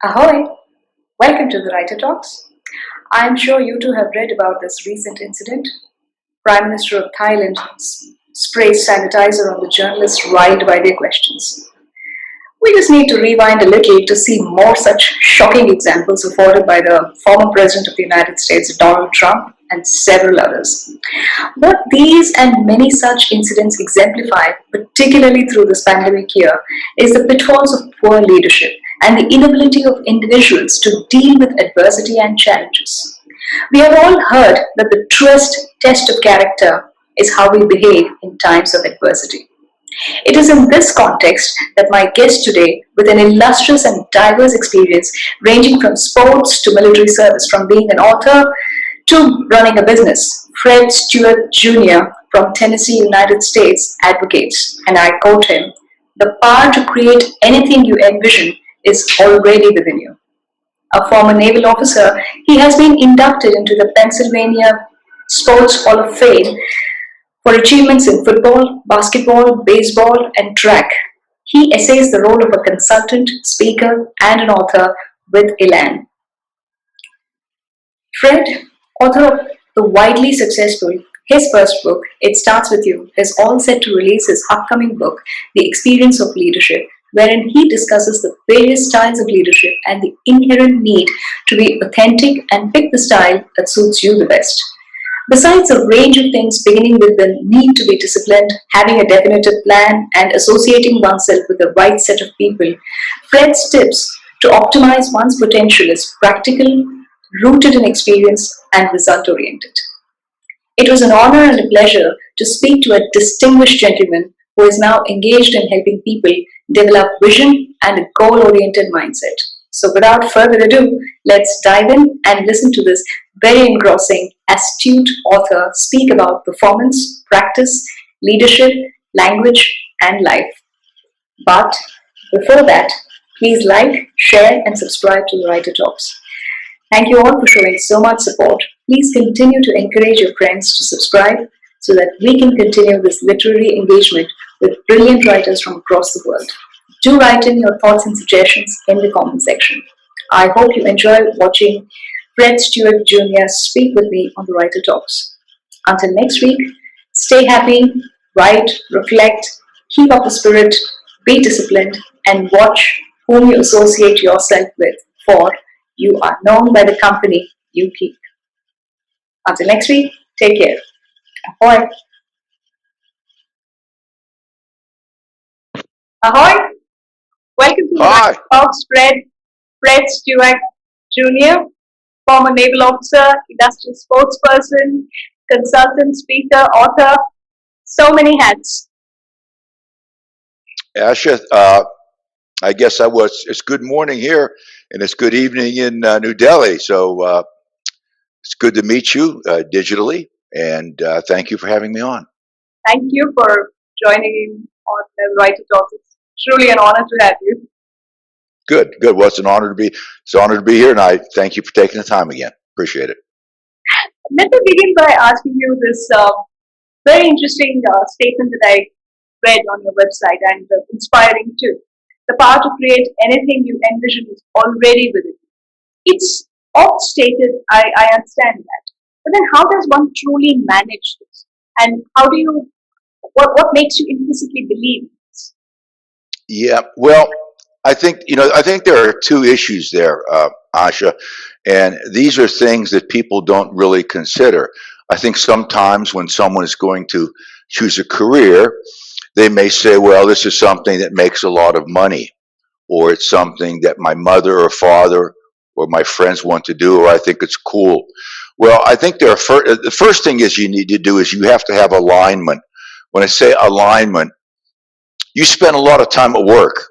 Ahoy! Welcome to the Writer Talks. I'm sure you too have read about this recent incident. Prime Minister of Thailand sprays sanitizer on the journalists riled by their questions. We just need to rewind a little to see more such shocking examples afforded by the former President of the United States, Donald Trump, and several others. What these and many such incidents exemplify, particularly through this pandemic year, is the pitfalls of poor leadership and the inability of individuals to deal with adversity and challenges. We have all heard that the truest test of character is how we behave in times of adversity. It is in this context that my guest today, with an illustrious and diverse experience ranging from sports to military service, from being an author to running a business, Fred Stuvek Jr. from Tennessee, United States, advocates, and I quote him, "The power to create anything you envision is already within you." A former naval officer, he has been inducted into the Pennsylvania Sports Hall of Fame for achievements in football, basketball, baseball, and track. He essays the role of a consultant, speaker, and an author with elan. Fred, author of the widely successful his first book, It Starts With You, is all set to release his upcoming book, The Experience of Leadership, wherein he discusses the various styles of leadership and the inherent need to be authentic and pick the style that suits you the best. Besides a range of things beginning with the need to be disciplined, having a definitive plan, and associating oneself with the right set of people, Fred's tips to optimize one's potential is practical, rooted in experience, and result-oriented. It was an honor and a pleasure to speak to a distinguished gentleman who is now engaged in helping people develop vision and a goal-oriented mindset. So without further ado, let's dive in and listen to this very engrossing, astute author speak about performance, practice, leadership, language, and life. But before that, please like, share, and subscribe to the Writer Talks. Thank you all for showing so much support. Please continue to encourage your friends to subscribe so that we can continue this literary engagement with brilliant writers from across the world. Do write in your thoughts and suggestions in the comment section. I hope you enjoy watching Fred Stuvek Jr. speak with me on the Writer Talks. Until next week, stay happy, write, reflect, keep up the spirit, be disciplined, and watch whom you associate yourself with, for you are known by the company you keep. Until next week, take care. Ahoy! Ahoy! Welcome to the Hi. Talks, Fred Stuvek Jr., former naval officer, industrial sportsperson, consultant, speaker, author, so many hats. Asha, I guess it's good morning here and it's good evening in New Delhi. So it's good to meet you digitally, and thank you for having me on. Thank you for joining in on the Writer Talks. It's truly an honor to have you. Good. Well, it's an honor to be here, and I thank you for taking the time again. Appreciate it. Let me begin by asking you this very interesting statement that I read on your website, and inspiring too. The power to create anything you envision is already within you. It's oft stated, I understand that. But then how does one truly manage this? And what makes you implicitly believe this? Yeah. Well, I think there are two issues there, Asha, and these are things that people don't really consider. I think sometimes when someone is going to choose a career, they may say, well, this is something that makes a lot of money, or it's something that my mother or father or my friends want to do, or I think it's cool. Well, I think the first thing is you need to do is you have to have alignment. When I say alignment, you spend a lot of time at work.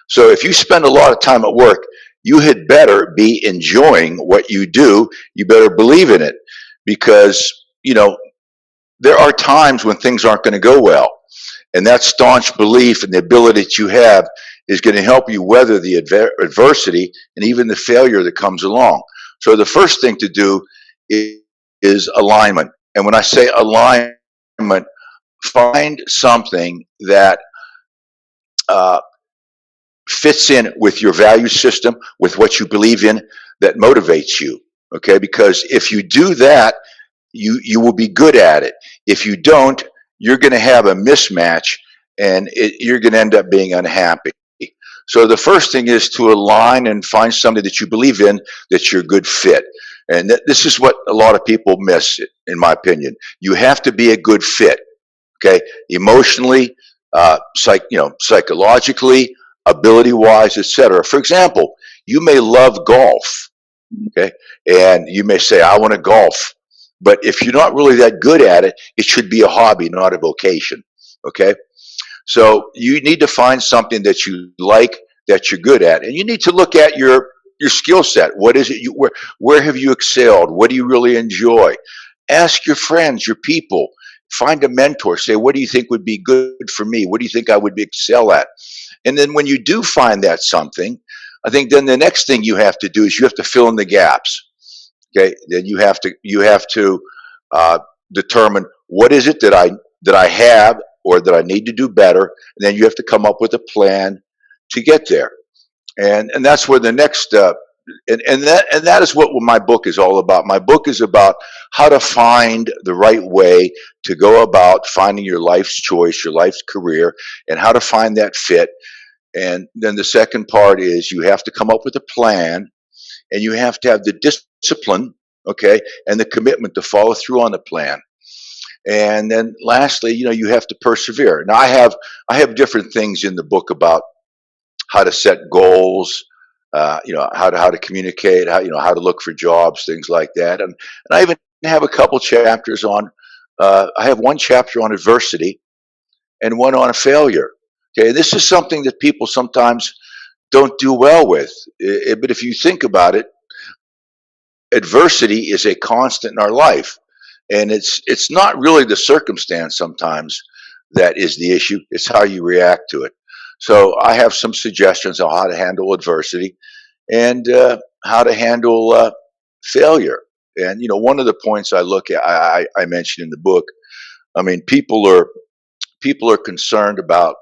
So if you spend a lot of time at work, you had better be enjoying what you do. You better believe in it, because, there are times when things aren't going to go well. And that staunch belief and the ability that you have is going to help you weather the adversity and even the failure that comes along. So the first thing to do is alignment. And when I say alignment, find something that fits in with your value system, with what you believe in, that motivates you. Okay, because if you do that, you will be good at it. If you don't, you're going to have a mismatch, and you're going to end up being unhappy. So the first thing is to align and find something that you believe in, that's your good fit. And this is what a lot of people miss, in my opinion. You have to be a good fit. Okay, emotionally, psychologically, ability-wise, etc. For example, you may love golf. Okay, and you may say, "I want to golf," but if you're not really that good at it, it should be a hobby, not a vocation. Okay, so you need to find something that you like, that you're good at, and you need to look at your skill set. What is it? Where have you excelled? What do you really enjoy? Ask your friends, your people. Find a mentor. Say, what do you think would be good for me? What do you think I would excel at? And then when you do find that something, I think then the next thing you have to do is you have to fill in the gaps. Okay, then you have to determine what is it that I have, or that I need to do better, and then you have to come up with a plan to get there. And that's where the next and that is what my book is all about. My book is about how to find the right way to go about finding your life's choice, your life's career, and how to find that fit. And then the second part is you have to come up with a plan, and you have to have the discipline, okay, and the commitment to follow through on the plan. And then lastly, you have to persevere. Now I have different things in the book about how to set goals, how to communicate, how to look for jobs, things like that. And I even have a couple chapters on. I have one chapter on adversity and one on a failure. Okay, this is something that people sometimes don't do well with. But if you think about it, adversity is a constant in our life, and it's not really the circumstance sometimes that is the issue. It's how you react to it. So I have some suggestions on how to handle adversity, and how to handle failure. And one of the points I look at, I mentioned in the book. I mean, people are concerned about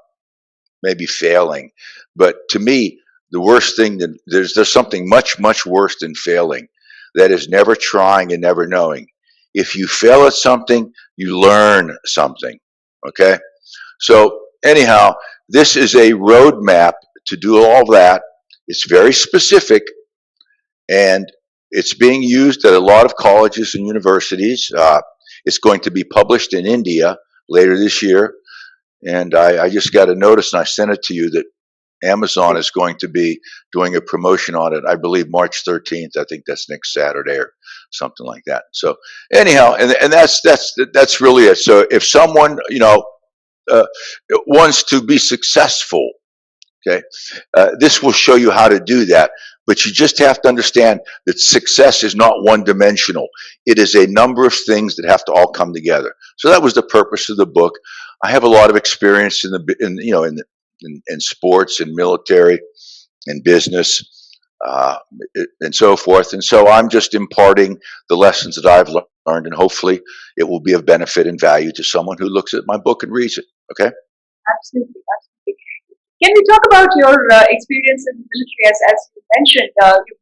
maybe failing, but to me, the worst thing that there's something much worse than failing. That is never trying and never knowing. If you fail at something, you learn something. Okay, so anyhow, this is a roadmap to do all that. It's very specific, and it's being used at a lot of colleges and universities. It's going to be published in India later this year, and I just got a notice, and I sent it to you, that Amazon is going to be doing a promotion on it. I believe March 13th. I think that's next Saturday or something like that. So anyhow, and that's really it. So if someone wants to be successful, okay, this will show you how to do that. But you just have to understand that success is not one dimensional. It is a number of things that have to all come together. So that was the purpose of the book. I have a lot of experience in sports and military and business, and so forth. And so I'm just imparting the lessons that I've learned, and hopefully it will be of benefit and value to someone who looks at my book and reads it. Okay? Absolutely, absolutely. Can we talk about your experience in the military? As you mentioned,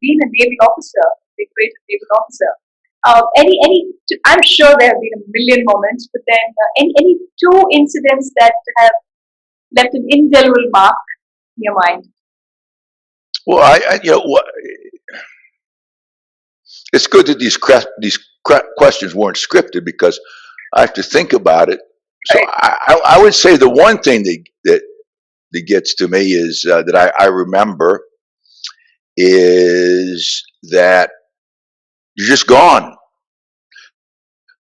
you've been a naval officer, a great naval officer. I'm sure there have been a million moments, but then any two incidents that have left an indelible mark in your mind? Well, it's good that these questions weren't scripted, because I have to think about it. So Right. I would say the one thing that gets to me is that I remember is that you're just gone.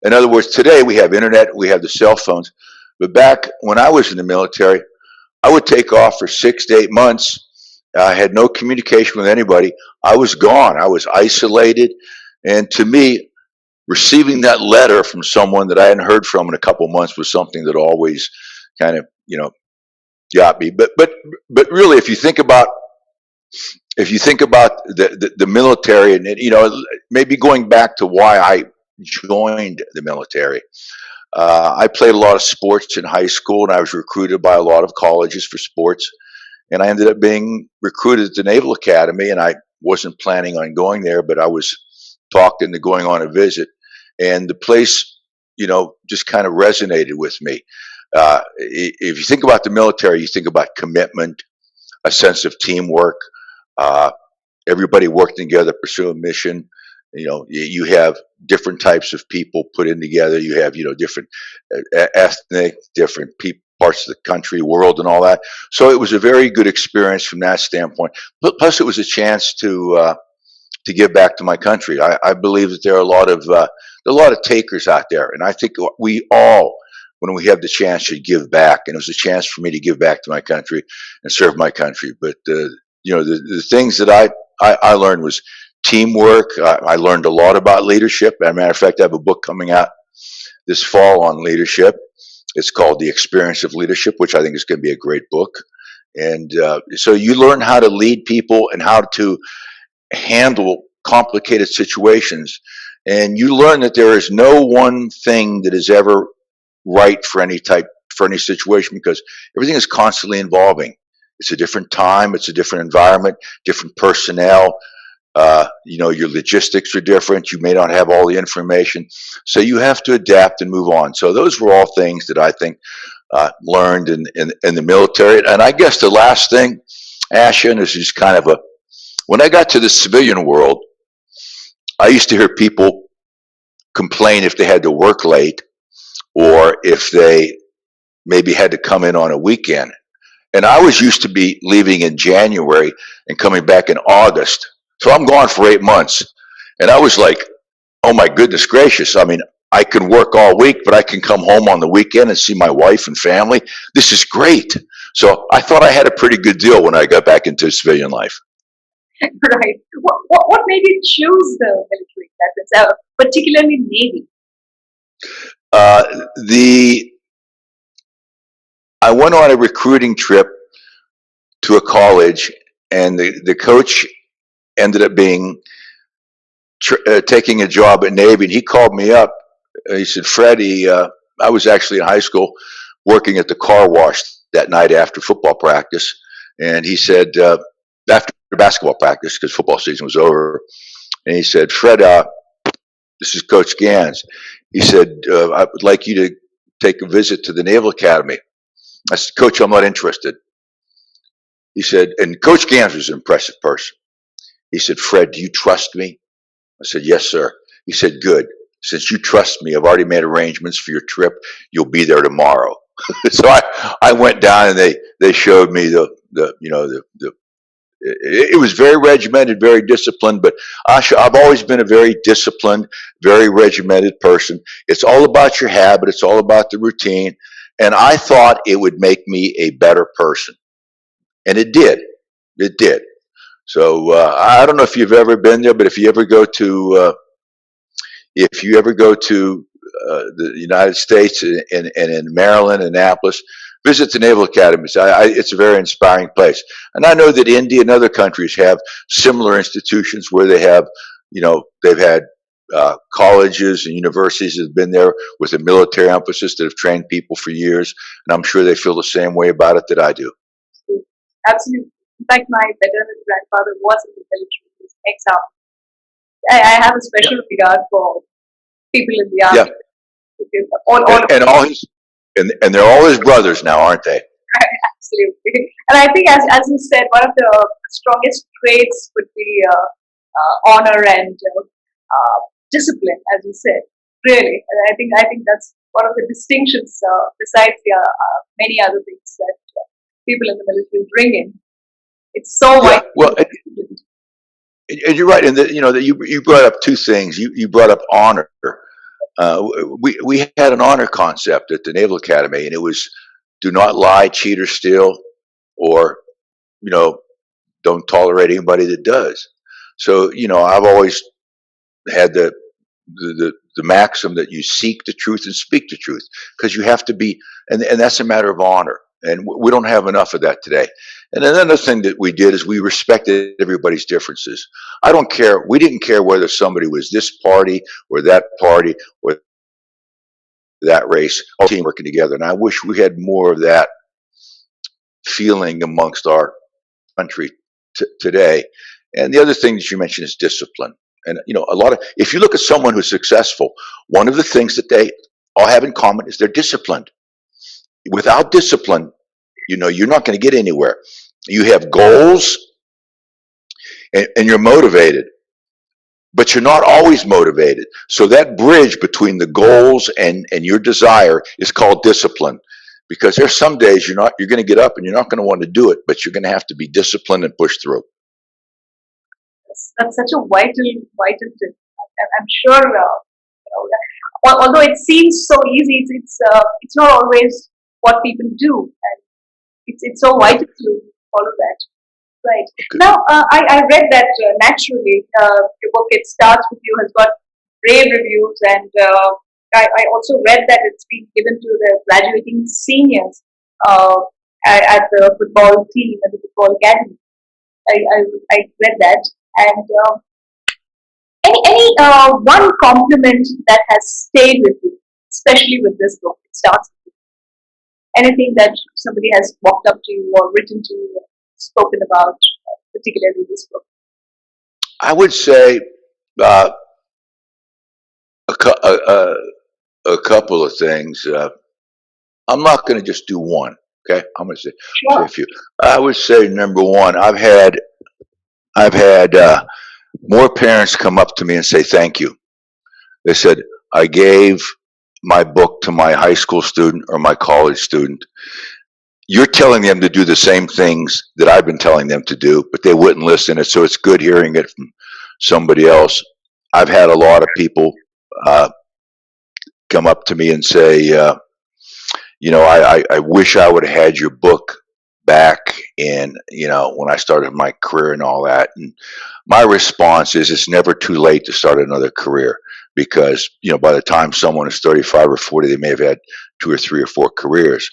In other words, today we have internet, we have the cell phones, but back when I was in the military, I would take off for 6 to 8 months. I had no communication with anybody. I was gone. I was isolated. And to me, receiving that letter from someone that I hadn't heard from in a couple months was something that always kind of, got me. But really, if you think about the military, and maybe going back to why I joined the military. I played a lot of sports in high school, and I was recruited by a lot of colleges for sports. and I ended up being recruited at the Naval Academy, and I wasn't planning on going there, but I was talked into going on a visit, and the place, just kind of resonated with me. If you think about the military, you think about commitment, a sense of teamwork, uh, everybody working together, pursue a mission. You have different types of people put in together. You have, different ethnic, different parts of the country, world, and all that. So it was a very good experience from that standpoint. But plus, it was a chance to give back to my country. I believe that there are a lot of takers out there, and I think we all, when we have the chance, should give back. And it was a chance for me to give back to my country and serve my country. But the things that I learned was teamwork. I learned a lot about leadership. As a matter of fact, I have a book coming out this fall on leadership. It's called The Experience of Leadership, which I think is going to be a great book. And so you learn how to lead people and how to handle complicated situations. And you learn that there is no one thing that is ever right for any situation, because everything is constantly evolving. It's a different time, it's a different environment, different personnel. Your logistics are different. You may not have all the information, so you have to adapt and move on. So those were all things that I think learned in the military. And I guess the last thing, Asha, and this is kind of when I got to the civilian world, I used to hear people complain if they had to work late or if they maybe had to come in on a weekend. And I was used to be leaving in January and coming back in August. So I'm gone for 8 months. And I was like, oh my goodness gracious. I mean, I can work all week, but I can come home on the weekend and see my wife and family. This is great. So I thought I had a pretty good deal when I got back into civilian life. Right. What made you choose the military, particularly Navy? I went on a recruiting trip to a college, and the coach ended up being taking a job at Navy, and he called me up. He said, Freddie, I was actually in high school working at the car wash that night after football practice, and he said, after basketball practice, because football season was over, and he said, Fred, this is Coach Gans. He said, I would like you to take a visit to the Naval Academy. I said, Coach, I'm not interested. He said, and Coach Gans was an impressive person. He said, Fred, do you trust me? I said, yes, sir. He said, good. Since you trust me, I've already made arrangements for your trip. You'll be there tomorrow. So I went down, and they showed me it was very regimented, very disciplined. But Asha, I've always been a very disciplined, very regimented person. It's all about your habit. It's all about the routine. And I thought it would make me a better person. And it did. It did. So I don't know if you've ever been there, but if you ever go to the United States and in Maryland, Annapolis, visit the Naval Academy. It's a very inspiring place. And I know that India and other countries have similar institutions where they've had colleges and universities that have been there with a military emphasis that have trained people for years. And I'm sure they feel the same way about it that I do. Absolutely. In fact, my maternal grandfather was in the military. He was ex-army. I have a special regard for people in the army. And they're all his brothers now, aren't they? Absolutely. And I think, as you said, one of the strongest traits would be honor and discipline, as you said. Really, and I think that's one of the distinctions, besides the many other things that people in the military bring in. It's so well, and you're right, and you brought up two things. You brought up honor. We had an honor concept at the Naval Academy, and it was do not lie, cheat, or steal, or don't tolerate anybody that does. So I've always had the maxim that you seek the truth and speak the truth, because you have to be, and that's a matter of honor. And we don't have enough of that today. And another thing that we did is we respected everybody's differences. I don't care. We didn't care whether somebody was this party or that race, all team working together. And I wish we had more of that feeling amongst our country today. And the other thing that you mentioned is discipline. And a lot of, if you look at someone who's successful, one of the things that they all have in common is they're disciplined. Without discipline, you're not going to get anywhere. You have goals and you're motivated, but you're not always motivated. So that bridge between the goals and your desire is called discipline. Because there's some days you're going to get up and you're not going to want to do it, but you're going to have to be disciplined and push through. That's such a vital tip. I'm sure, although it seems so easy, it's not always what people do, and it's so vital to follow that. Right. Okay. Now, I read that naturally, your book, It Starts With You, has got rave reviews, and I also read that it's been given to the graduating seniors at the football team, at the football academy. I read that. And any one compliment that has stayed with you, especially with this book, It Starts With You. Anything that somebody has walked up to you or written to you, or spoken about, particularly this book? I would say a couple of things. I'm not going to just do one. Okay, I'm going to say a few. I would say number one, I've had more parents come up to me and say thank you. They said, I gave my book to my high school student or my college student. You're telling them to do the same things that I've been telling them to do, but they wouldn't listen. And so it's good hearing it from somebody else. I've had a lot of people come up to me and say, I wish I would have had your book back in, when I started my career and all that. And my response is it's never too late to start another career, because, by the time someone is 35 or 40, they may have had 2 or 3 or 4 careers.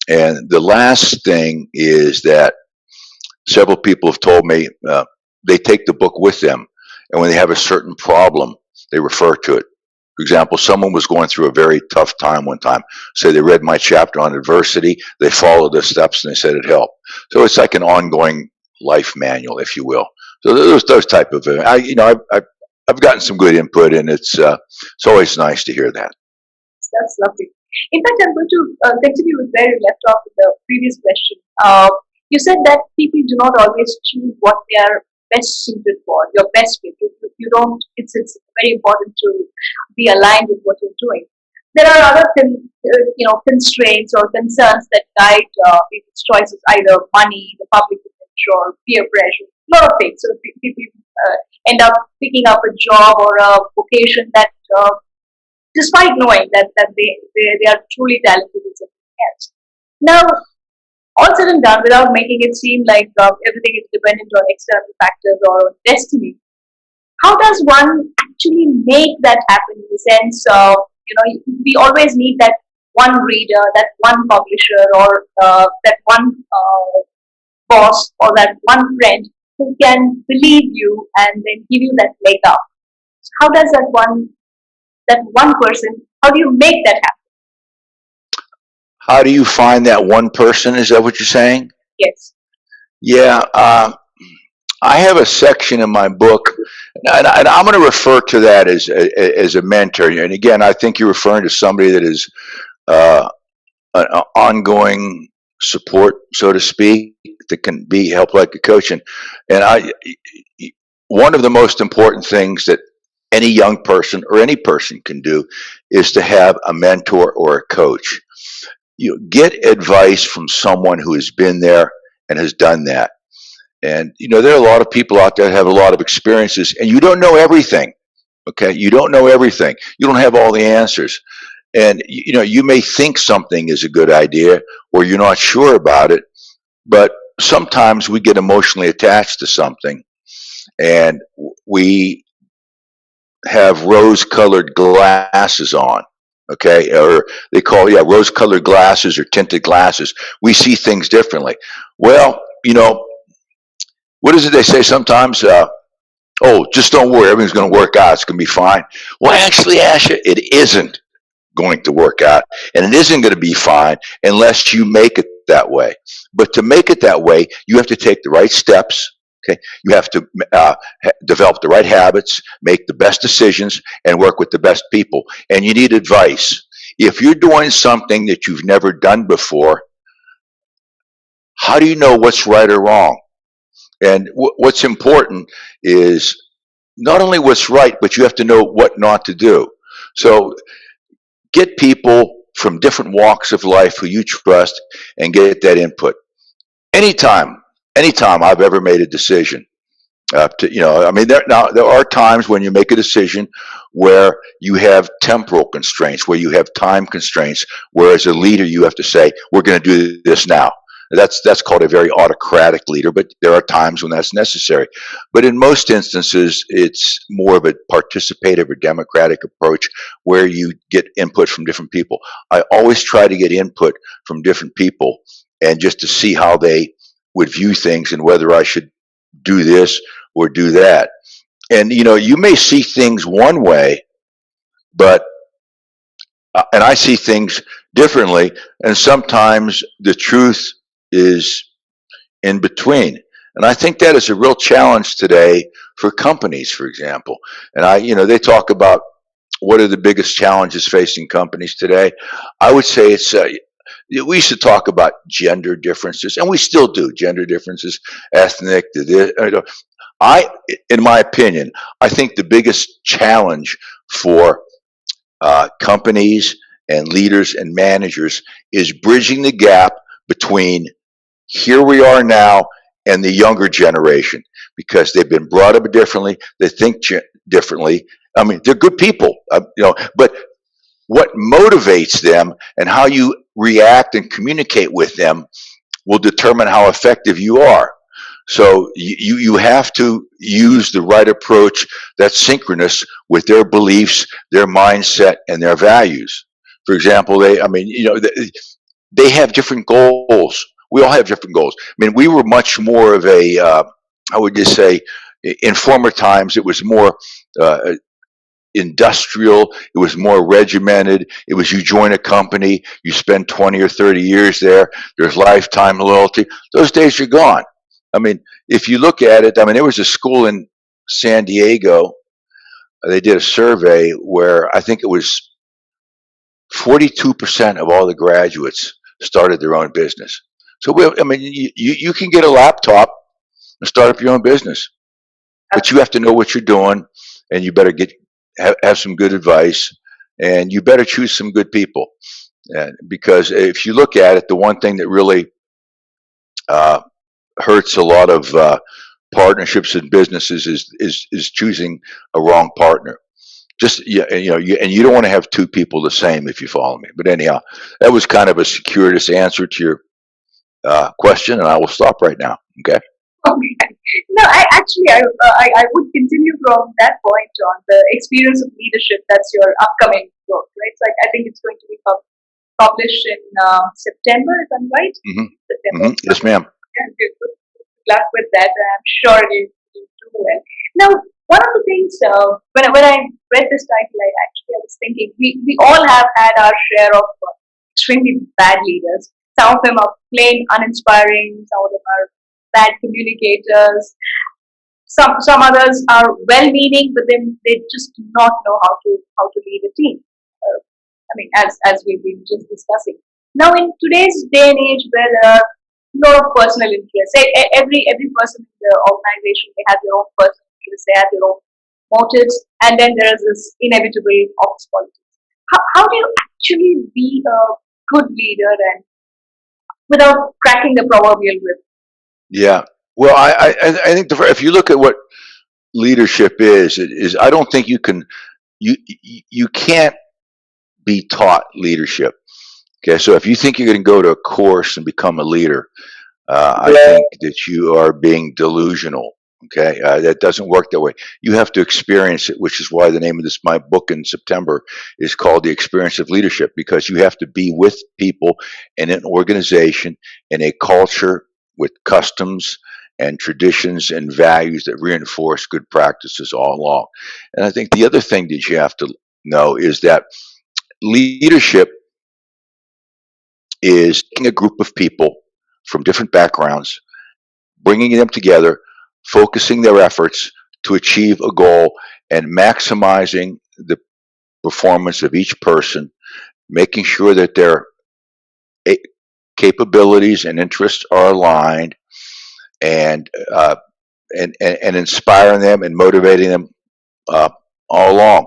And the last thing is that several people have told me they take the book with them, and when they have a certain problem, they refer to it. For example, someone was going through a very tough time one time. So they read my chapter on adversity, they followed the steps, and they said it helped. So it's like an ongoing life manual, if you will. So those type of, I've gotten some good input, and it's always nice to hear that. That's lovely. In fact, I'm going to continue with where you left off with the previous question. You said that people do not always choose what they are best suited for, your best fit. You don't. It's very important to be aligned with what you're doing. There are other constraints or concerns that guide people's choices, either money, the public image, or peer pressure. A lot of things. So people end up picking up a job or a vocation that, despite knowing that they are truly talented in something else. Now, all said and done, without making it seem like everything is dependent on external factors or on destiny, how does one actually make that happen, in the sense of, we always need that one reader, that one publisher, or that one boss, or that one friend who can believe you and then give you that leg up. So how does that one person, how do you make that happen? How do you find that one person? Is that what you're saying? Yes. Yeah. I have a section in my book, and I'm going to refer to that as a mentor. And again, I think you're referring to somebody that is an ongoing support, so to speak, that can be helped like a coach. And one of the most important things that any young person or any person can do is to have a mentor or a coach. Get advice from someone who has been there and has done that. And, there are a lot of people out there that have a lot of experiences, and you don't know everything. Okay. You don't know everything. You don't have all the answers. And, you may think something is a good idea, or you're not sure about it, but sometimes we get emotionally attached to something, and we have rose-colored glasses on. Okay, or they call rose-colored glasses or tinted glasses. We see things differently. Well, what is it they say sometimes? Oh, just don't worry, everything's going to work out. It's going to be fine. Well, actually, Asha, it isn't. going to work out, and it isn't going to be fine unless you make it that way. But to make it that way, you have to take the right steps. Okay, you have to develop the right habits, make the best decisions, and work with the best people. And you need advice. If you're doing something that you've never done before, how do you know what's right or wrong? And what's important is not only what's right, but you have to know what not to do. So get people from different walks of life who you trust and get that input. Anytime I've ever made a decision, there are times when you make a decision where you have temporal constraints, where you have time constraints, where as a leader you have to say, we're going to do this now. That's called a very autocratic leader, but there are times when that's necessary. But in most instances, it's more of a participative or democratic approach where you get input from different people. I always try to get input from different people and just to see how they would view things and whether I should do this or do that. And you may see things one way, but and I see things differently, and sometimes the truth is in between. And I think that is a real challenge today for companies, for example. And they talk about what are the biggest challenges facing companies today. I would say it's we used to talk about gender differences, and we still do, gender differences, ethnic. In my opinion, I think the biggest challenge for companies and leaders and managers is bridging the gap between here we are now and the younger generation, because they've been brought up differently, they think differently. I mean, they're good people, but what motivates them and how you react and communicate with them will determine how effective you are. So you have to use the right approach that's synchronous with their beliefs, their mindset, and their values. For example, they have different goals. We all have different goals. I mean, we were much more of I would just say, in former times, it was more industrial. It was more regimented. It was you join a company, you spend 20 or 30 years there. There's lifetime loyalty. Those days are gone. I mean, if you look at it, there was a school in San Diego. They did a survey where I think it was 42% of all the graduates started their own business. So, you can get a laptop and start up your own business, but you have to know what you're doing, and you better have some good advice, and you better choose some good people. Because if you look at it, the one thing that really hurts a lot of partnerships and businesses is choosing a wrong partner. Just and you don't want to have two people the same, if you follow me. But anyhow, that was kind of a circuitous answer to your question, and I will stop right now. Okay. Okay. No, I would continue from that point on the experience of leadership. That's your upcoming book, right? So I think it's going to be published in September, if I'm right? Mm-hmm. September. Mm-hmm. Yes, ma'am. Yeah, good luck with that. I'm sure you'll do well. Now, one of the things, when I read this title, I was thinking, we all have had our share of extremely bad leaders. Some of them are plain uninspiring, some of them are bad communicators. Some others are well-meaning, but then they just do not know how to lead a team. As we've been just discussing. Now, in today's day and age, where there are a lot of personal interests, every person in the organization, they have their own personal interests, they have their own motives, and then there is this inevitable office politics. How do you actually be a good leader and without cracking the proverbial whip? Yeah. Well, I think if you look at what leadership is I don't think you can't be taught leadership. Okay, so if you think you're going to go to a course and become a leader, I think that you are being delusional. Okay, that doesn't work that way. You have to experience it, which is why the name of my book in September is called The Experience of Leadership, because you have to be with people in an organization, in a culture with customs and traditions and values that reinforce good practices all along. And I think the other thing that you have to know is that leadership is taking a group of people from different backgrounds, bringing them together, focusing their efforts to achieve a goal, and maximizing the performance of each person, making sure that their capabilities and interests are aligned, and and inspiring them and motivating them uh, all along.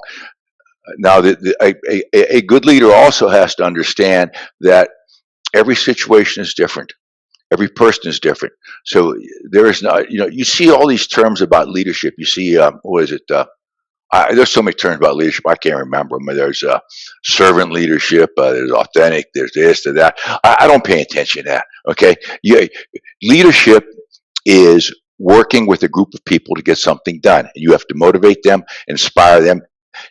Now, a good leader also has to understand that every situation is different. Every person is different. So there is not, you see all these terms about leadership. You see, what is it? There's so many terms about leadership. I can't remember them. There's servant leadership. There's authentic. There's this, there's that. I don't pay attention to that. Okay. Leadership is working with a group of people to get something done. You have to motivate them, inspire them,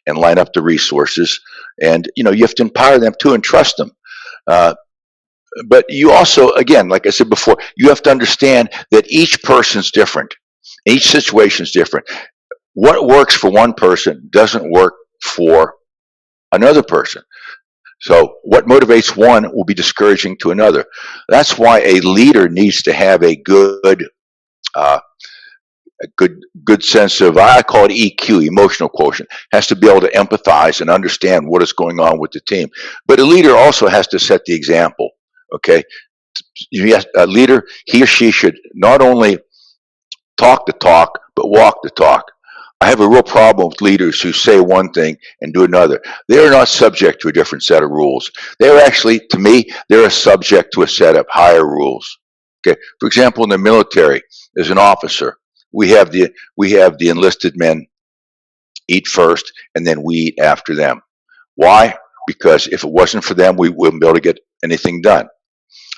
and line up the resources. And you have to empower them too and trust them. But you also, again, like I said before, you have to understand that each person's different. Each situation's different. What works for one person doesn't work for another person. So what motivates one will be discouraging to another. That's why a leader needs to have a uh, good sense of, I call it EQ, emotional quotient. Has to be able to empathize and understand what is going on with the team. But a leader also has to set the example. Okay, a leader, he or she should not only talk the talk but walk the talk. I have a real problem with leaders who say one thing and do another. They are not subject to a different set of rules. They're actually, to me, they're subject to a set of higher rules. Okay, for example, in the military, as an officer, we have the enlisted men eat first, and then we eat after them. Why? Because if it wasn't for them, we wouldn't be able to get anything done.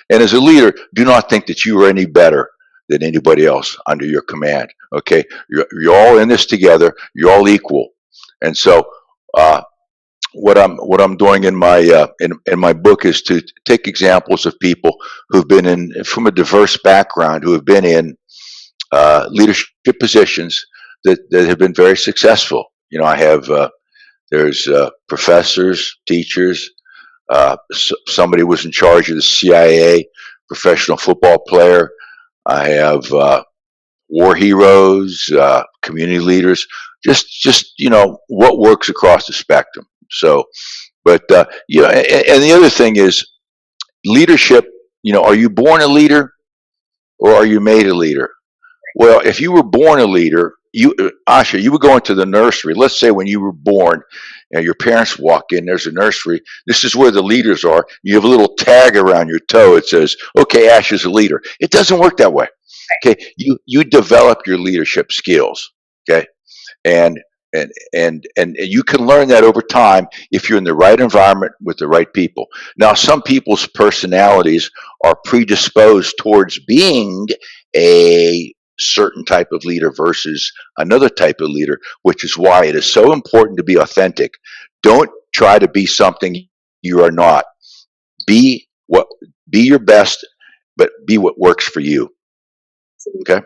And as a leader, do not think that you are any better than anybody else under your command. Okay, you're all in this together. You're all equal. And so, what I'm doing in my in my book is to take examples of people who've been from a diverse background, who have been in leadership positions that have been very successful. I have there's professors, teachers. Somebody was in charge of the CIA, professional football player. I have war heroes, community leaders. Just what works across the spectrum. So, but and the other thing is leadership. Are you born a leader or are you made a leader? Well, if you were born a leader, Asha, you would go into the nursery. Let's say when you were born, and your parents walk in, there's a nursery. This is where the leaders are. You have a little tag around your toe. It says, "Okay, Asha's a leader." It doesn't work that way. Okay, you develop your leadership skills. Okay, and and you can learn that over time if you're in the right environment with the right people. Now, some people's personalities are predisposed towards being a certain type of leader versus another type of leader, which is why it is so important to be authentic. Don't try to be something you are not. Be what be your best, but be what works for you. Okay.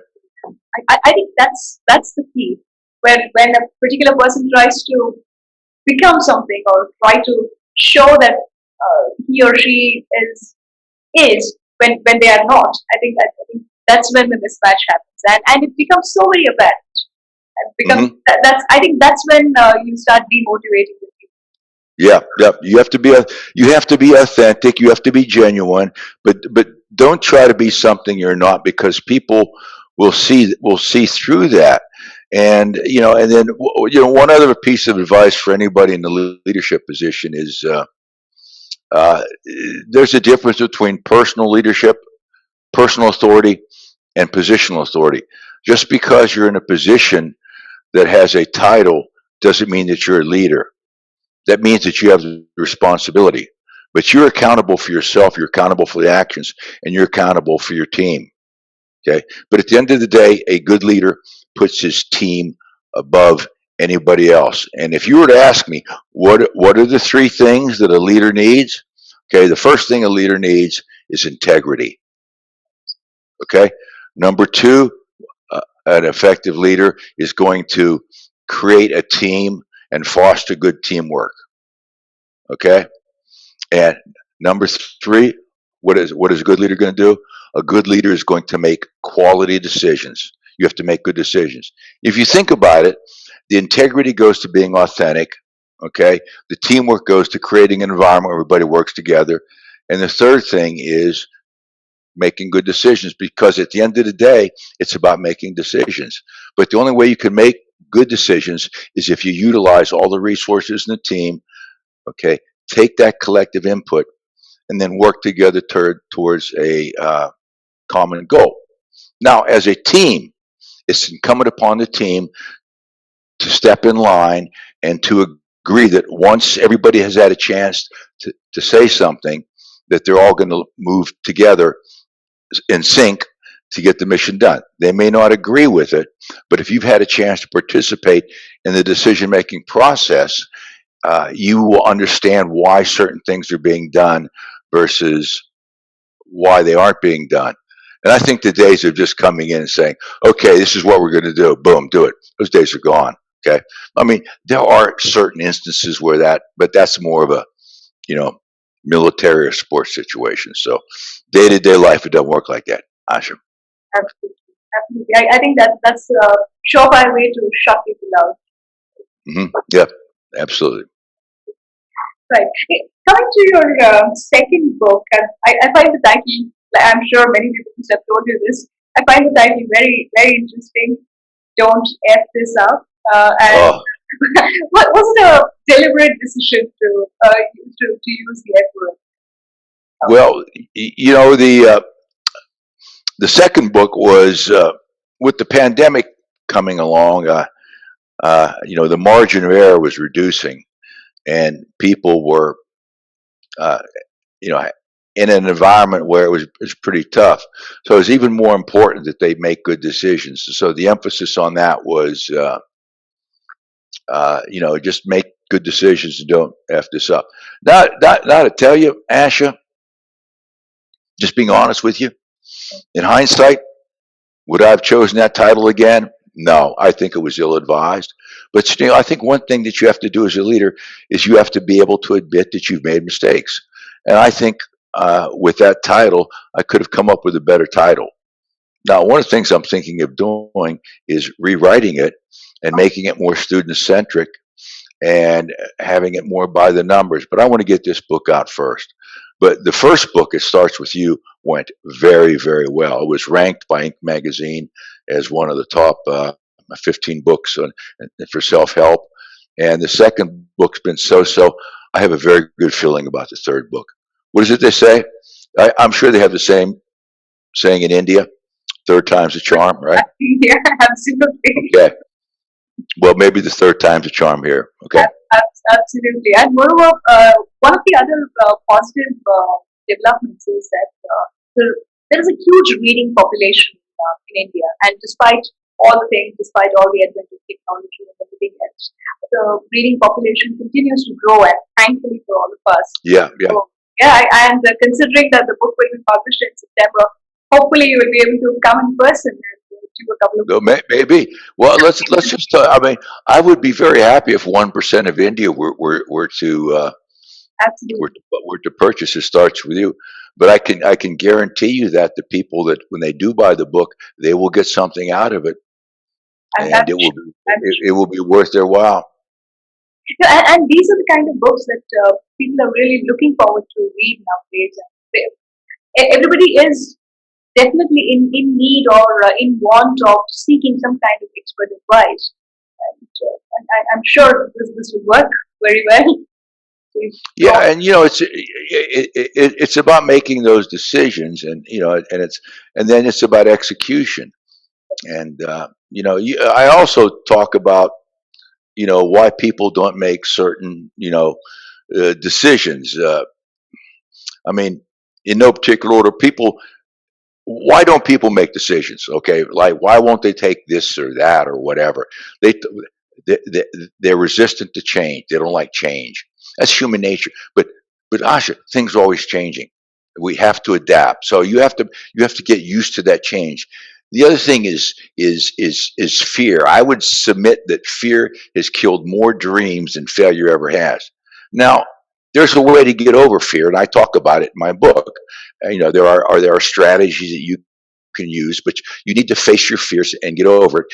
I think that's the key. When a particular person tries to become something or try to show that he or she is when they are not, I think that's when the mismatch happens, and it becomes so very apparent. And becomes Hmm. that's I think that's when you start demotivating the people. Yeah, yeah. You have to be authentic. You have to be genuine, but don't try to be something you're not, because people will see through that. And and then one other piece of advice for anybody in the leadership position is uh, there's a difference between personal leadership, personal authority, and positional authority. Just because you're in a position that has a title doesn't mean that you're a leader. That means that you have the responsibility. But you're accountable for yourself, you're accountable for the actions, and you're accountable for your team. Okay. But at the end of the day, a good leader puts his team above anybody else. And if you were to ask me, what are the three things that a leader needs? Okay, the first thing a leader needs is integrity. Okay. Number two, an effective leader is going to create a team and foster good teamwork. Okay. And number three, what is a good leader going to do? A good leader is going to make quality decisions. You have to make good decisions. If you think about it, the integrity goes to being authentic. Okay. The teamwork goes to creating an environment where everybody works together. And the third thing is making good decisions, because at the end of the day, it's about making decisions. But the only way you can make good decisions is if you utilize all the resources in the team. Okay. Take that collective input and then work together towards a common goal. Now, as a team, it's incumbent upon the team to step in line and to agree that once everybody has had a chance to say something, that they're all going to move together in sync to get the mission done. They may not agree with it, but if you've had a chance to participate in the decision making process, you will understand why certain things are being done versus why they aren't being done. And I think the days of just coming in and saying, okay, this is what we're going to do, boom, do it. Those days are gone. Okay. I mean, there are certain instances where but that's more of a, you know, military or sports situation. So day to day life, it doesn't work like that. Asha. Absolutely. Absolutely. I think that's a surefire way to shut people out. Yep. Absolutely. Right. Coming to your second book, and I find the title, I'm sure many people have told you this, I find the title very, very interesting. Don't F this up. And Oh, was it a deliberate decision to use the F word? well, the second book was with the pandemic coming along. The margin of error was reducing, and people were, uh, you know, in an environment where it was pretty tough. So it was even more important that they make good decisions. So the emphasis on that was, just make good decisions and don't f this up. Now to tell you, Asha, just being honest with you, in hindsight, would I have chosen that title again? No, I think it was ill advised. But still, I think one thing that you have to do as a leader is you have to be able to admit that you've made mistakes. And I think with that title, I could have come up with a better title. Now, one of the things I'm thinking of doing is rewriting it and making it more student centric and having it more by the numbers. But I want to get this book out first. But the first book, It Starts With You, went very, very well. It was ranked by Inc. magazine as one of the top 15 books for self help. And the second book's been so so. I have a very good feeling about the third book. What is it they say? I'm sure they have the same saying in India: third time's a charm, right? Yeah, absolutely. Okay. Well, maybe the third time's a charm here. Okay. Absolutely. And moreover, one of the other positive developments is that there is a huge reading population in India. And despite all the things, despite all the advent of technology and everything else, the reading population continues to grow, and thankfully for all of us. Yeah, yeah. So, yeah, and considering that the book will be published in September, hopefully you will be able to come in person and do a couple of. No, maybe. Well, let's just. I mean, I would be very happy if 1% of India were to Absolutely. were to purchase. It Starts With You, but I can guarantee you that the people that when they do buy the book, they will get something out of it, And and it will be worth their while. and these are the kind of books that people are really looking forward to read nowadays. And everybody is definitely in need or in want of seeking some kind of expert advice. And I'm sure this will work very well. Yeah, and it's about making those decisions, and and then it's about execution. And I also talk about why people don't make certain decisions. I mean, in no particular order, why don't people make decisions? Okay, like why won't they take this or that or whatever? They they they're resistant to change. They don't like change. That's human nature. But Asha, things are always changing. We have to adapt. So you have to get used to that change. The other thing is fear. I would submit that fear has killed more dreams than failure ever has. Now, there's a way to get over fear, and I talk about it in my book. There are strategies that you can use, but you need to face your fears and get over it.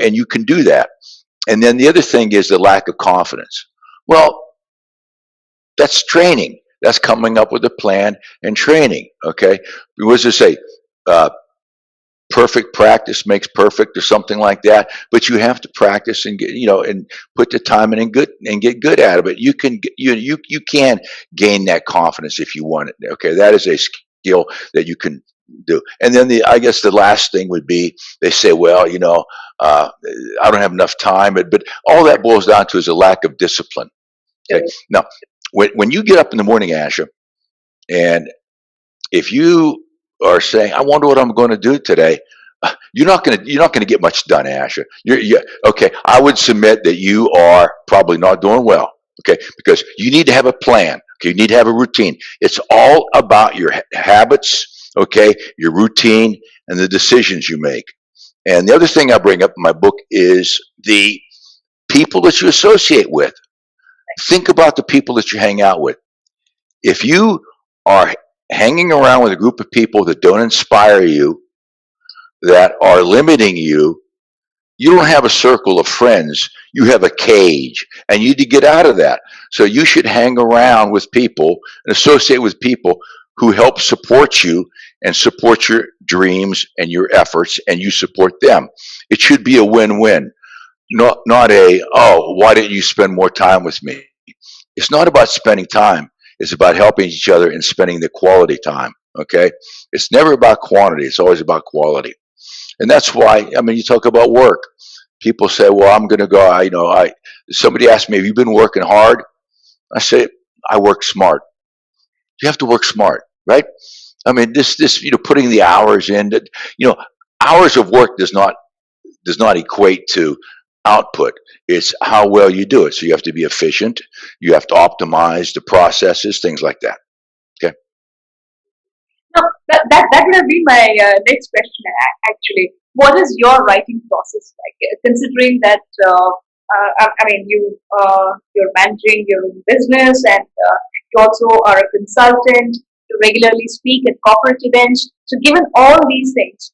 And you can do that. And then the other thing is the lack of confidence. Well, that's training. That's coming up with a plan and training. Okay, what does it say? Uh, Perfect practice makes perfect, or something like that. But you have to practice and and put the time in and get good at it. You can you can gain that confidence if you want it. Okay, that is a skill that you can do. And then I guess the last thing would be, they say, well, I don't have enough time, but all that boils down to is a lack of discipline. Okay, now when you get up in the morning, Asha, and if you are saying, "I wonder what I'm going to do today," you're not going to get much done, Asha. Okay. I would submit that you are probably not doing well. Okay, because you need to have a plan. Okay, you need to have a routine. It's all about your habits. Okay, your routine and the decisions you make. And the other thing I bring up in my book is the people that you associate with. Think about the people that you hang out with. If you are hanging around with a group of people that don't inspire you, that are limiting you, you don't have a circle of friends. You have a cage, and you need to get out of that. So you should hang around with people and associate with people who help support you and support your dreams and your efforts, and you support them. It should be a win-win, not a, oh, why didn't you spend more time with me? It's not about spending time. It's about helping each other and spending the quality time. Okay, it's never about quantity. It's always about quality. And that's why, I mean, you talk about work. People say, well, I'm going to go, somebody asked me, have you been working hard? I say, I work smart. You have to work smart, right? I mean, putting the hours in, that, hours of work does not equate to output. It's how well you do it. So you have to be efficient. You have to optimize the processes, things like that. Okay. No, that would have been my next question, actually. What is your writing process like? Considering that, I mean, you're managing your own business, and you also are a consultant. You regularly speak at corporate events. So, given all these things,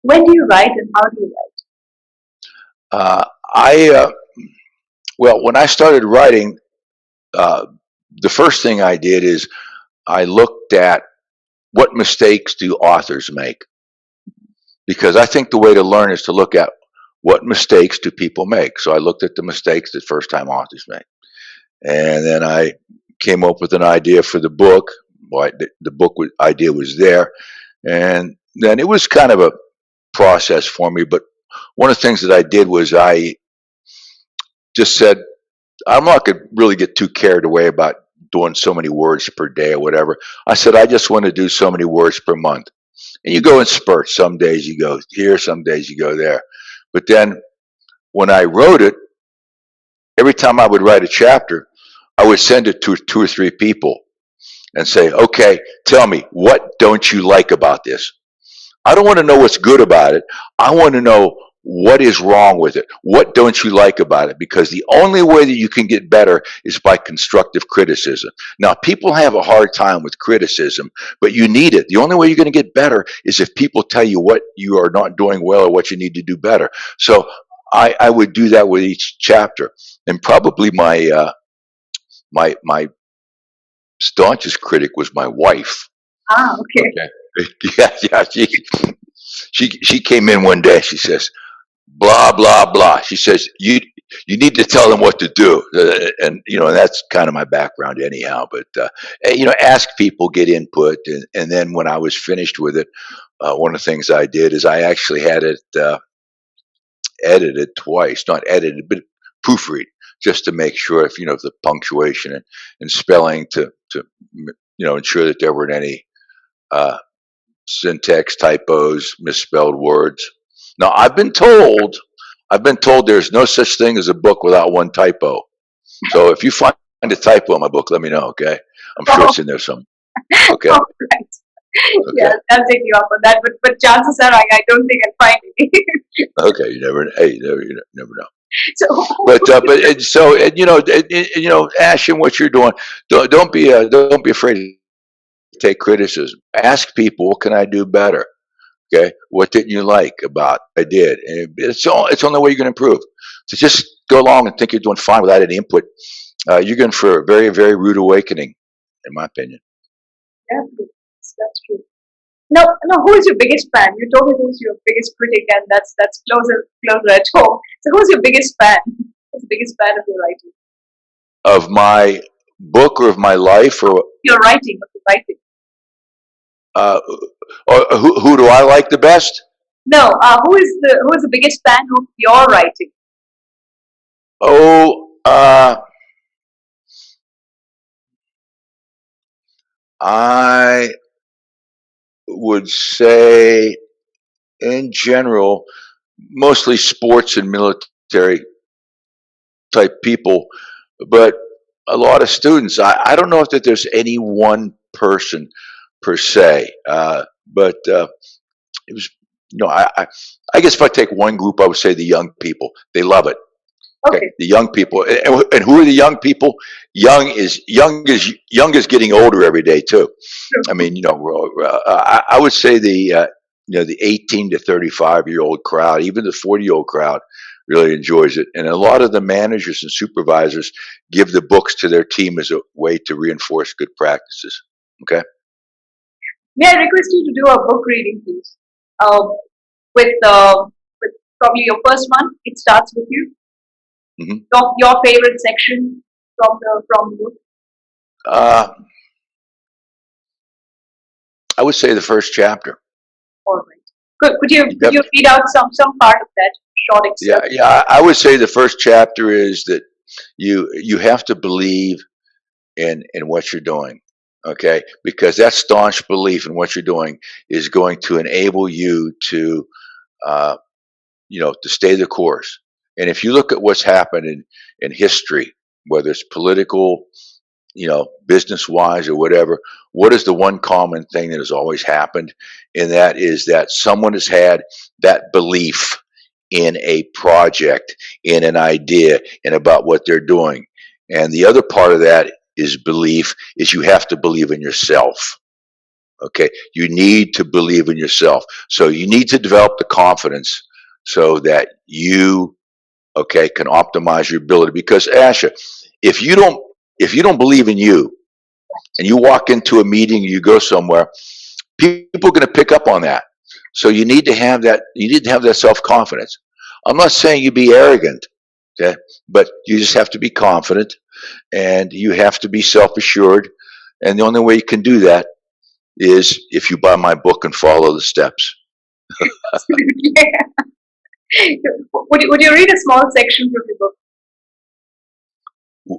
when do you write and how do you write? I Well, when I started writing, uh, the first thing I did is I looked at what mistakes do authors make, because I think the way to learn is to look at what mistakes do people make. So I looked at the mistakes that first time authors make, and then I came up with an idea for the book. Well, the book idea was there, and then it was kind of a process for me. But one of the things that I did was I just said, I'm not going to really get too carried away about doing so many words per day or whatever. I said, I just want to do so many words per month. And you go in spurts. Some days you go here, some days you go there. But then when I wrote it, every time I would write a chapter, I would send it to 2 or 3 people and say, okay, tell me, what don't you like about this? I don't want to know what's good about it. I want to know what is wrong with it. What don't you like about it? Because the only way that you can get better is by constructive criticism. Now, people have a hard time with criticism, but you need it. The only way you're going to get better is if people tell you what you are not doing well or what you need to do better. So I would do that with each chapter. And probably my staunchest critic was my wife. Ah, okay. Okay. Yeah. She came in one day. She says, blah blah blah. She says, you need to tell them what to do, and that's kind of my background anyhow. But ask people, get input, and then when I was finished with it, one of the things I did is I actually had it edited twice, not edited, but proofread, just to make sure if the punctuation and spelling to ensure that there weren't any uh, syntax typos, misspelled words. Now I've been told there's no such thing as a book without one typo. So if you find a typo in my book, let me know. Okay, I'm sure it's in there somewhere. Okay. All right. Okay. Yeah, I'll take you up on that. But chances are, I don't think I'll find any. Okay. You never. Hey, you never know. So, Ash, in what you're doing, don't be afraid to take criticism. Ask people, what can I do better? Okay, what didn't you like about what I did? And it's the only way you're going to improve. So just go along and think you're doing fine without any input. You're going for a very, very rude awakening, in my opinion. yeah, that's true. No, who is your biggest fan? You told me who's your biggest critic, and that's closer at home. So, who's your biggest fan? Who's the biggest fan of your writing? Of my book or of my life, or Your writing, of your writing. uh, who do I like the best? No, who is the biggest fan of your writing? Oh, I would say, in general, mostly sports and military type people, but a lot of students. I don't know if that there's any one person per se, but it was, I guess if I take one group, I would say the young people. They love it. Okay, Okay, the young people, and who are the young people? Young is getting older every day too. I true. mean, I would say the 18 to 35-year-old crowd, even the 40-year-old crowd, really enjoys it. And a lot of the managers and supervisors give the books to their team as a way to reinforce good practices. Okay. May I request you to do a book reading, please? Um, with probably your first one. It starts with you. hmm Your favorite section from the book. Uh, I would say the first chapter. All right. Could Yep. you read out some part of that short Yeah, excerpt? yeah. I would say the first chapter is that you have to believe in what you're doing. Okay, because that staunch belief in what you're doing is going to enable you to uh, to stay the course. And if you look at what's happened in history, whether it's political, business wise or whatever, what is the one common thing that has always happened? And that is that someone has had that belief in a project, in an idea, and about what they're doing. And the other part of that is belief, is you have to believe in yourself. Okay. You need to believe in yourself. So you need to develop the confidence so that you, okay, can optimize your ability. Because Asha, if you don't if you don't believe in you and you walk into a meeting, you go somewhere, people are going to pick up on that. So you need to have that. You need to have that self confidence. I'm not saying you be arrogant, okay, but you just have to be confident and you have to be self assured. And the only way you can do that is if you buy my book and follow the steps. Absolutely. Would you read a small section from the book?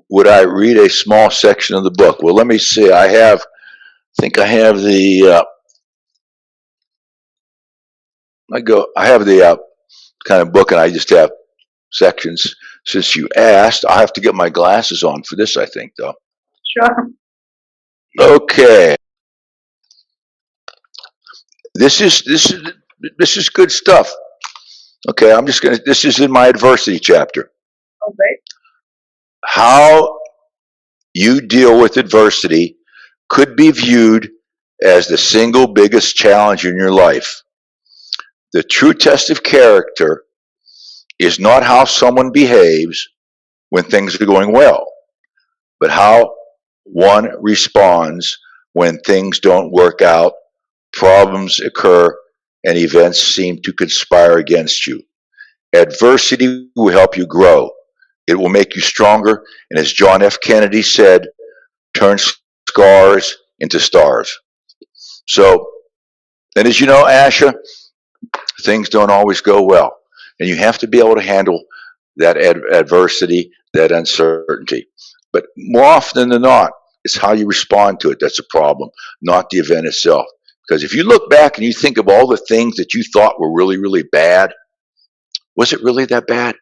Would I read a small section of the book? Well, let me see. I think I have the. I have the kind of book, and I just have sections. Since you asked, I have to get my glasses on for this. I think, though. Sure. Okay, this is good stuff. Okay, I'm just gonna. This is in my adversity chapter. All right. How you deal with adversity could be viewed as the single biggest challenge in your life. The true test of character is not how someone behaves when things are going well, but how one responds when things don't work out, problems occur, and events seem to conspire against you. Adversity will help you grow. It will make you stronger, and as John F. Kennedy said, turn scars into stars. So, and as you know, Asha, things don't always go well. And you have to be able to handle that adversity, that uncertainty. But more often than not, it's how you respond to it that's a problem, not the event itself. Because if you look back and you think of all the things that you thought were really, really bad, was it really that bad?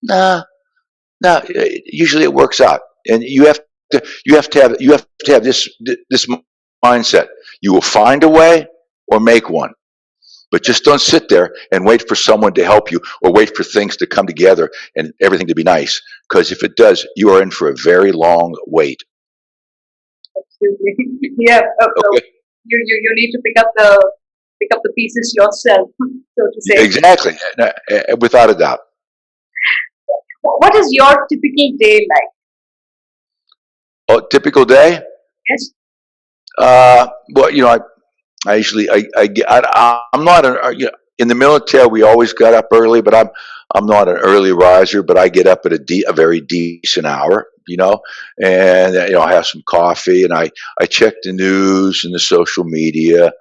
Nah, nah. Usually it works out, and you have to have this mindset. You will find a way or make one. But just don't sit there and wait for someone to help you or wait for things to come together and everything to be nice. Because if it does, you are in for a very long wait. Absolutely. Yeah. Okay. You need to pick up the pieces yourself, so to say. Exactly. Without a doubt. What is your typical day like? Oh, typical day? Yes. Well, I usually I'm not in the military. We always got up early, but I'm not an early riser. But I get up at a very decent hour, and I have some coffee and I check the news and the social media,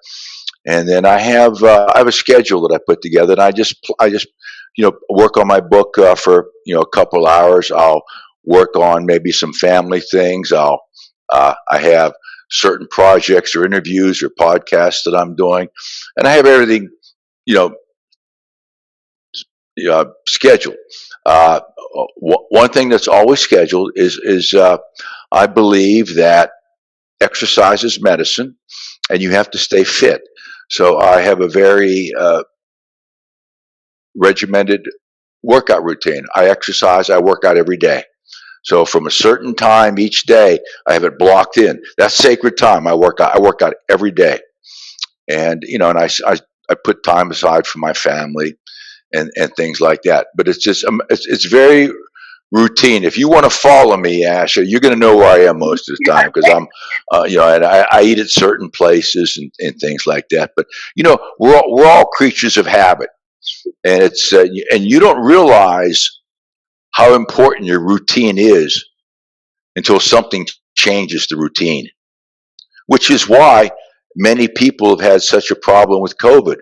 and then I have a schedule that I put together, and I just work on my book for a couple hours. I'll work on maybe some family things. I have certain projects or interviews or podcasts that I'm doing, and I have everything you know scheduled. Uh, One thing that's always scheduled is I believe that exercise is medicine, and you have to stay fit. So I have a very regimented workout routine. I exercise, I work out every day. So from a certain time each day, I have it blocked in. That's sacred time. I work out. I work out every day, and I put time aside for my family and things like that. But it's just it's very routine. If you want to follow me, Asha, you're going to know where I am most of the time because I'm, and I eat at certain places and things like that. But we're all creatures of habit, and and you don't realize how important your routine is until something changes the routine, which is why many people have had such a problem with COVID.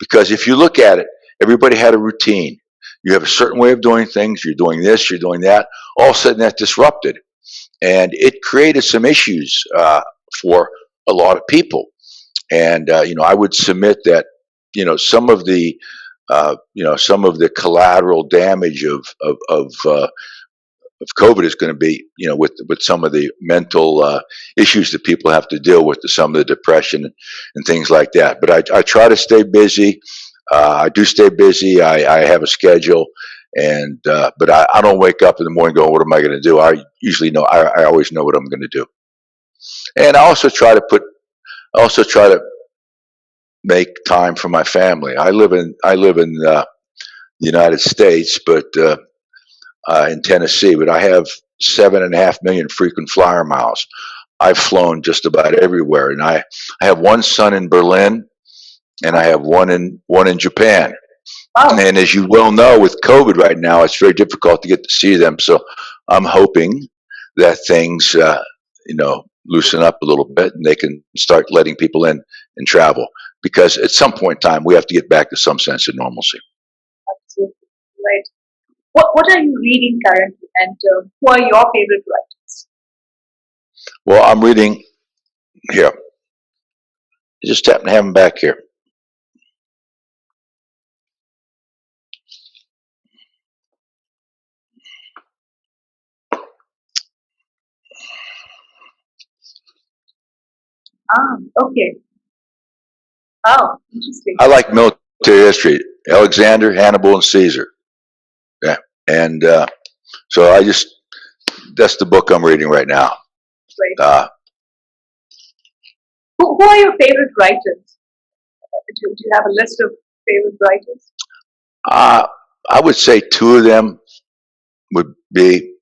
Because if you look at it, everybody had a routine. You have a certain way of doing things. You're doing this, you're doing that. All of a sudden, that disrupted, and it created some issues for a lot of people. And I would submit that some of the collateral damage of COVID is going to be, with some of the mental issues that people have to deal with, some of the depression and things like that. But I try to stay busy. I do stay busy. I have a schedule, and but I don't wake up in the morning going, "What am I going to do?" I usually know. I always know what I'm going to do, and I also try to make time for my family. I live in the United States, but in Tennessee, but I have 7.5 million frequent flyer miles. I've flown just about everywhere, and I have one son in Berlin, and I have one in Japan. Wow. And as you well know, with COVID right now, it's very difficult to get to see them. So I'm hoping that things, loosen up a little bit, and they can start letting people in and travel. Because at some point in time, we have to get back to some sense of normalcy. Absolutely. Right. What are you reading currently, and who are your favorite writers? Well, I'm reading here. I just happen to have them back here. Ah, okay. Oh, interesting. I like military history: Alexander, Hannibal, and Caesar. Yeah, and so that's the book I'm reading right now. Right. Uh, Who are your favorite writers? Do you have a list of favorite writers? uh, I would say two of them would be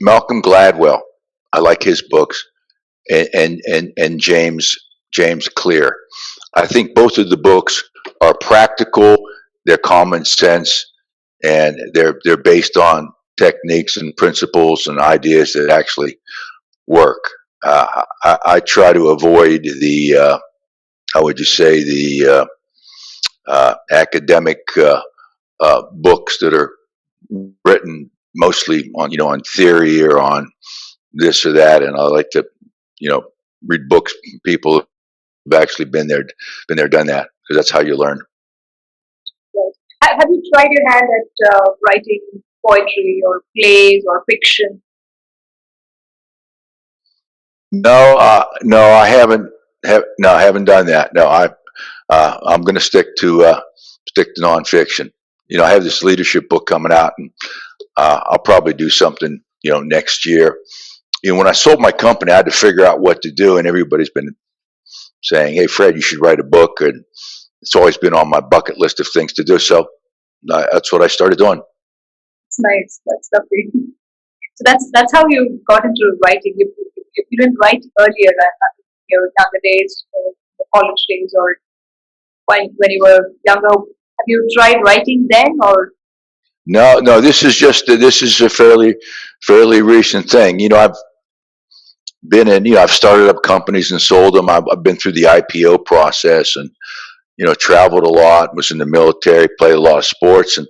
Malcolm Gladwell. I like his books, and James Clear. I think both of the books are practical. They're common sense, and they're based on techniques and principles and ideas that actually work. I try to avoid the how would you say academic books that are written mostly on theory or on this or that, and I like to you know read books from people who've actually been there, done that, because that's how you learn. Right. Have you tried your hand at writing poetry or plays or fiction? No, no, I haven't No, I haven't done that. No, I'm going to stick to nonfiction. I have this leadership book coming out, and I'll probably do something next year. When I sold my company, I had to figure out what to do, and everybody's been saying, "Hey, Fred, you should write a book," and it's always been on my bucket list of things to do. So that's what I started doing. It's nice. That's lovely. So that's how you got into writing. You didn't write earlier, your younger days, the college days, or when you were younger. Have you tried writing then, or No, no, this is a fairly recent thing. I've started up companies and sold them. I've been through the IPO process, and traveled a lot, was in the military, played a lot of sports, and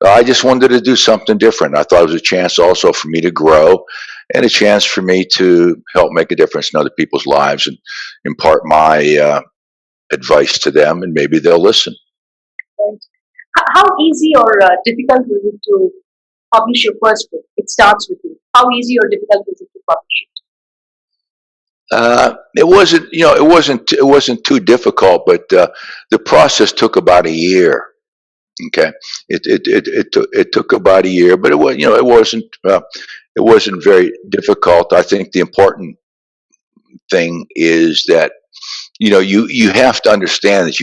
I just wanted to do something different. I thought it was a chance also for me to grow and a chance for me to help make a difference in other people's lives and impart my advice to them, and maybe they'll listen. right? How easy or difficult was it to publish your first book? It starts with you. How easy or difficult was it to publish it? It wasn't too difficult, but the process took about a year. Okay, it took about a year, but it wasn't very difficult. I think the important thing is that you have to understand that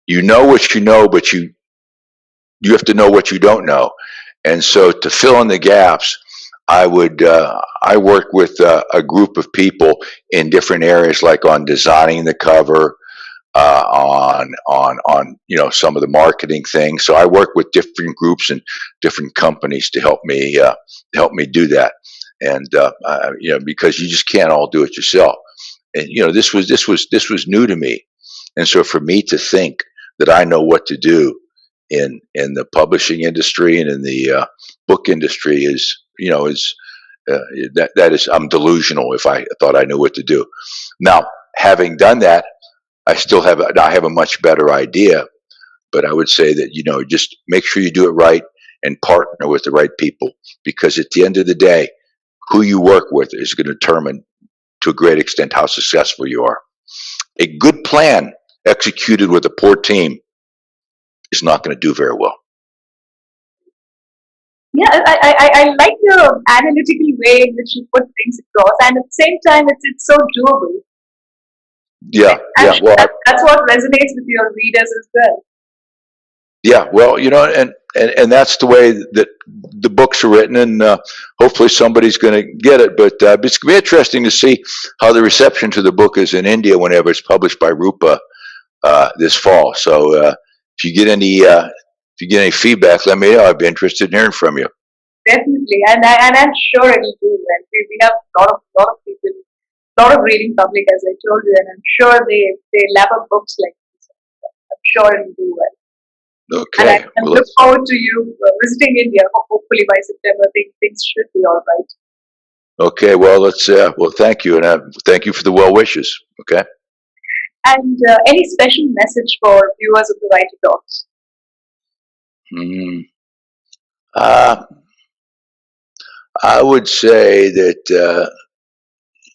you know what you know, but you have to know what you don't know, and so to fill in the gaps, I work with a group of people in different areas, like on designing the cover, on some of the marketing things. So I work with different groups and different companies to help me do that, and because you just can't all do it yourself. And this was new to me, and so for me to think that I know what to do in the publishing industry and in the book industry is uh, that is, I'm delusional if I thought I knew what to do. Now, having done that, I have a much better idea, but I would say that just make sure you do it right and partner with the right people, because at the end of the day, who you work with is going to determine to a great extent how successful you are. A good plan executed with a poor team is not going to do very well. Yeah, I like the analytical way in which you put things across, and at the same time, it's so doable. Yeah, I'm yeah. sure Well, that's what resonates with your readers as well. yeah. Well, and that's the way that the books are written, and hopefully somebody's going to get it. But it's going to be interesting to see how the reception to the book is in India whenever it's published by Rupa this fall. So if you get any feedback, let me know. I'd be interested in hearing from you. Definitely, and I'm sure it'll do well. We have lot of people, lot of reading public, as I told you, and I'm sure they love up books like this. I'm sure it'll do well. And Okay. I Well, look forward to you visiting India. Hopefully by September, things should be all right. okay. Well, let's. Well, thank you, and thank you for the well wishes. Okay. And any special message for viewers of the Writer Talks? Mm, uh, I would say that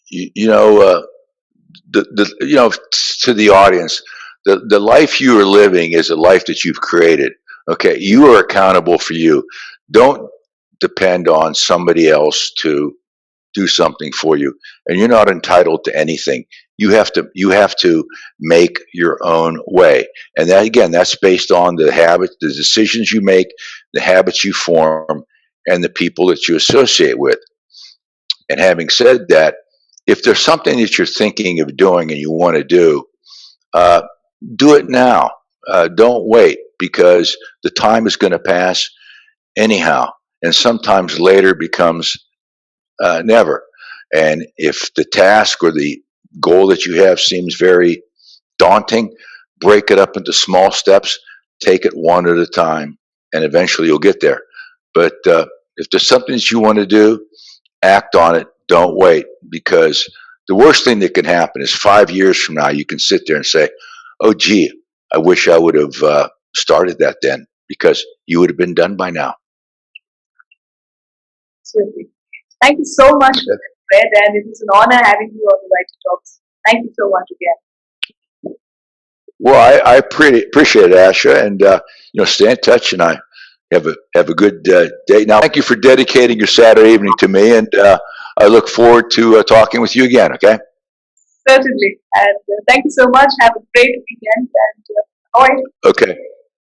you, you know the to the audience, the life you are living is a life that you've created. Okay, you are accountable for you. Don't depend on somebody else to do something for you, and you're not entitled to anything. You have to make your own way, and that, again, that's based on the habits, the decisions you make, the habits you form, and the people that you associate with. And having said that, if there's something that you're thinking of doing and you want to uh, do it now. Don't wait, because the time is going to pass anyhow, and sometimes later becomes never. And if the task or the goal that you have seems very daunting, break it up into small steps, take it one at a time, and eventually you'll get there. But if there's something that you want to do, act on it. Don't wait, because the worst thing that can happen is 5 years from now, you can sit there and say, oh, gee, I wish I would have started that then, because you would have been done by now. Absolutely. Thank you so much, Fred, and it was an honor having you on the Writer Talks. Thank you so much again. Well, I pretty appreciate it, Asha, and stay in touch, and I have a good day. Now, thank you for dedicating your Saturday evening to me, and I look forward to talking with you again. Okay. Certainly. And thank you so much. Have a great weekend and Ahoy. Okay.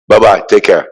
Bye bye. Take care.